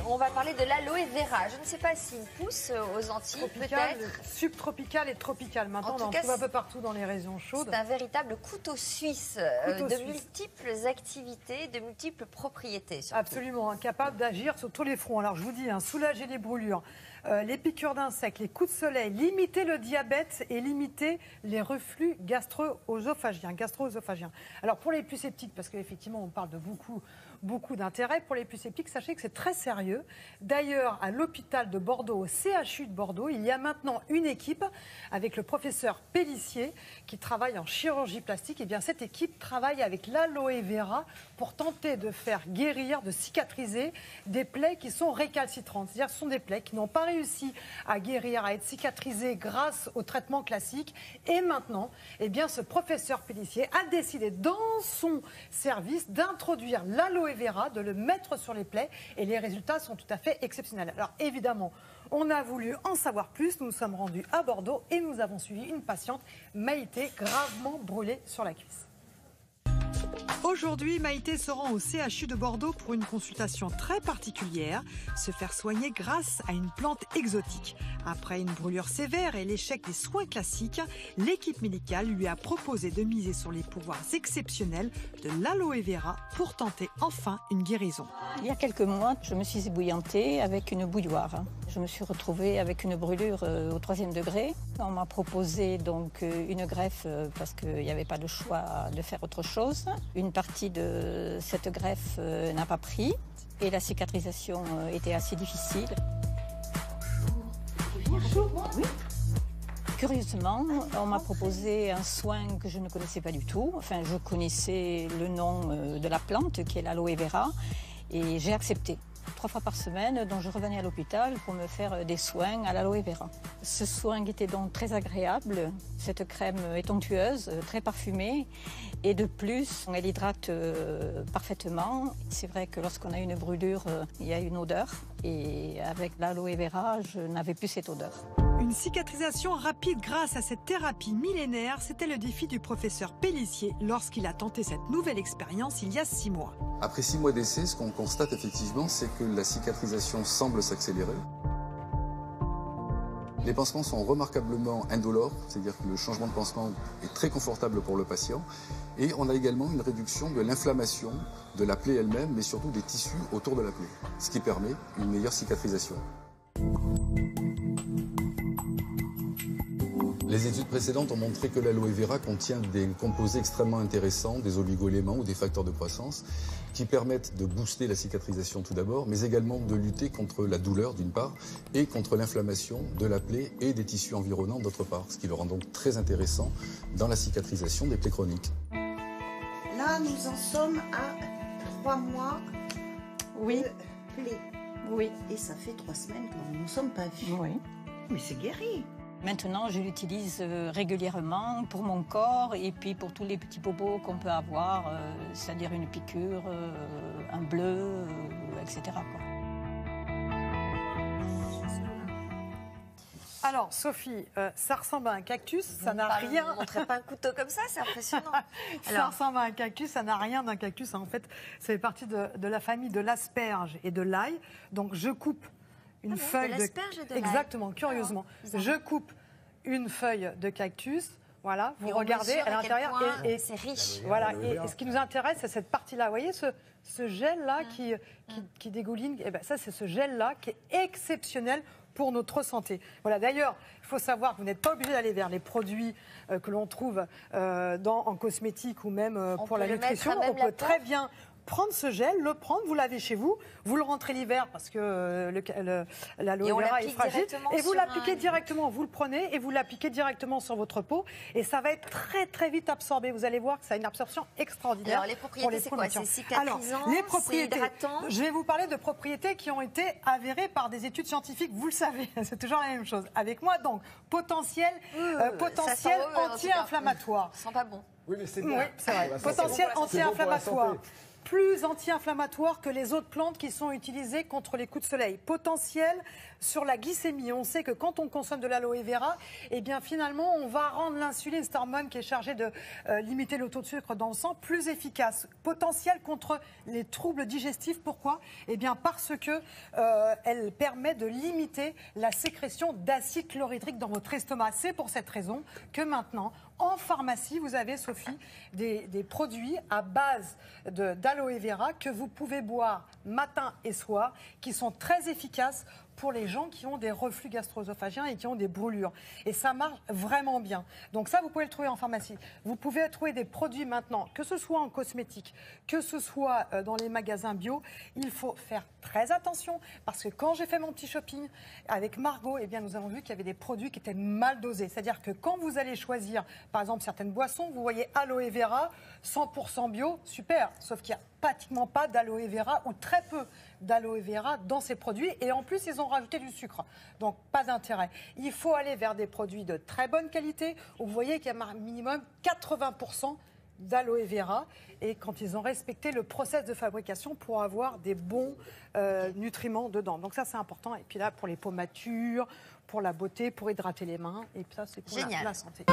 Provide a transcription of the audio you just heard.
On va parler de l'aloe vera. Je ne sais pas s'il pousse aux Antilles, peut-être. Subtropical et tropical. Maintenant, on en trouve un peu partout dans les régions chaudes. C'est un véritable couteau suisse de multiples activités, de multiples propriétés. Surtout. Absolument, capable d'agir sur tous les fronts. Alors, je vous dis, soulager les brûlures, les piqûres d'insectes, les coups de soleil, limiter le diabète et limiter les reflux gastro-œsophagiens. Alors, pour les plus sceptiques, parce qu'effectivement, on parle de beaucoup d'intérêt. Pour les plus sceptiques, sachez que c'est très sérieux. D'ailleurs, à l'hôpital de Bordeaux, au CHU de Bordeaux, il y a maintenant une équipe avec le professeur Pellissier qui travaille en chirurgie plastique. Et bien, cette équipe travaille avec l'aloe vera pour tenter de faire guérir, de cicatriser des plaies qui sont récalcitrantes. C'est-à-dire que ce sont des plaies qui n'ont pas réussi à guérir, à être cicatrisées grâce au traitement classique. Et maintenant, eh bien, ce professeur Pellissier a décidé dans son service d'introduire l'aloe vera, de le mettre sur les plaies et les résultats sont tout à fait exceptionnels. Alors évidemment, on a voulu en savoir plus, nous nous sommes rendus à Bordeaux et nous avons suivi une patiente, Maïté, gravement brûlée sur la cuisse. Aujourd'hui, Maïté se rend au CHU de Bordeaux pour une consultation très particulière, se faire soigner grâce à une plante exotique. Après une brûlure sévère et l'échec des soins classiques, l'équipe médicale lui a proposé de miser sur les pouvoirs exceptionnels de l'aloe vera pour tenter enfin une guérison. Il y a quelques mois, je me suis ébouillantée avec une bouilloire. Je me suis retrouvée avec une brûlure au 3e degré. On m'a proposé donc une greffe parce qu'il n'y avait pas le choix de faire autre chose. Une partie de cette greffe n'a pas pris et la cicatrisation était assez difficile. Bonjour. Oui. Curieusement, on m'a proposé un soin que je ne connaissais pas du tout. Enfin, je connaissais le nom de la plante qui est l'aloe vera et j'ai accepté. 3 fois par semaine, donc je revenais à l'hôpital pour me faire des soins à l'aloe vera. Ce soin était donc très agréable. Cette crème est onctueuse, très parfumée et de plus, elle hydrate parfaitement. C'est vrai que lorsqu'on a une brûlure, il y a une odeur et avec l'aloe vera, je n'avais plus cette odeur. Une cicatrisation rapide grâce à cette thérapie millénaire, c'était le défi du professeur Pellissier lorsqu'il a tenté cette nouvelle expérience il y a 6 mois. Après 6 mois d'essai, ce qu'on constate effectivement, c'est que la cicatrisation semble s'accélérer. Les pansements sont remarquablement indolores, c'est-à-dire que le changement de pansement est très confortable pour le patient. Et on a également une réduction de l'inflammation de la plaie elle-même, mais surtout des tissus autour de la plaie, ce qui permet une meilleure cicatrisation. Les études précédentes ont montré que l'aloe vera contient des composés extrêmement intéressants, des oligo-éléments ou des facteurs de croissance, qui permettent de booster la cicatrisation tout d'abord, mais également de lutter contre la douleur d'une part, et contre l'inflammation de la plaie et des tissus environnants d'autre part, ce qui le rend donc très intéressant dans la cicatrisation des plaies chroniques. Là, nous en sommes à 3 mois Oui. de plaie. Oui. Et ça fait 3 semaines que nous ne nous sommes pas vus. Oui. Mais c'est guéri. Maintenant, je l'utilise régulièrement pour mon corps et puis pour tous les petits bobos qu'on peut avoir, c'est-à-dire une piqûre, un bleu, etc. quoi. Alors, Sophie, ça ressemble à un cactus, ça n'a rien... On ne montrait pas un couteau comme ça, c'est impressionnant. Ça ressemble à un cactus, ça n'a rien d'un cactus. En fait, ça fait partie de la famille de l'asperge et de l'ail. Donc, je coupe une feuille de l'asperge et de l'ail. Exactement, curieusement. Je coupe une feuille de cactus. Voilà, vous Et regardez à l'intérieur et c'est riche. Voilà, et ce qui nous intéresse, c'est cette partie-là. Vous voyez ce gel-là qui dégouline. Eh ben, ça, c'est ce gel-là qui est exceptionnel pour notre santé. Voilà. D'ailleurs, il faut savoir que vous n'êtes pas obligé d'aller vers les produits que l'on trouve en cosmétique ou même pour la nutrition. On peut très bien prendre ce gel, le prendre, vous l'avez chez vous, vous le rentrez l'hiver parce que l'aloe vera est fragile, et vous l'appliquez directement, vous le prenez et vous l'appliquez directement sur votre peau et ça va être très très vite absorbé. Vous allez voir que ça a une absorption extraordinaire. Alors les propriétés, c'est quoi? C'est cicatrisant, les propriétés, c'est hydratant. Je vais vous parler de propriétés qui ont été avérées par des études scientifiques, vous le savez, c'est toujours la même chose. Avec moi donc, potentiel anti-inflammatoire. Ça sent pas bon. Oui, mais c'est bien. Oui, c'est vrai. Potentiel anti-inflammatoire. plus anti-inflammatoire que les autres plantes qui sont utilisées contre les coups de soleil. Potentiel sur la glycémie. On sait que quand on consomme de l'aloe vera, eh bien finalement, on va rendre l'insuline, cette hormone qui est chargée de limiter le taux de sucre dans le sang, plus efficace. Potentiel contre les troubles digestifs. Pourquoi? Eh bien parce que elle permet de limiter la sécrétion d'acide chlorhydrique dans votre estomac. C'est pour cette raison que maintenant, en pharmacie, vous avez, Sophie, des produits à base d'aloe vera que vous pouvez boire matin et soir, qui sont très efficaces pour les gens qui ont des reflux gastro-œsophagiens et qui ont des brûlures. Et ça marche vraiment bien. Donc ça, vous pouvez le trouver en pharmacie. Vous pouvez trouver des produits maintenant, que ce soit en cosmétique, que ce soit dans les magasins bio. Il faut faire très attention parce que quand j'ai fait mon petit shopping avec Margot, eh bien, nous avons vu qu'il y avait des produits qui étaient mal dosés. C'est-à-dire que quand vous allez choisir, par exemple, certaines boissons, vous voyez aloe vera, 100% bio, super. Sauf qu'il n'y a pratiquement pas d'aloe vera ou très peu d'aloe vera dans ces produits. Et en plus, ils ont rajouté du sucre. Donc, pas d'intérêt. Il faut aller vers des produits de très bonne qualité où vous voyez qu'il y a un minimum 80% d'aloe vera et quand ils ont respecté le process de fabrication pour avoir des bons nutriments dedans. Donc ça, c'est important. Et puis là, pour les pommatures, pour la beauté, pour hydrater les mains. Et puis ça, c'est pour la santé.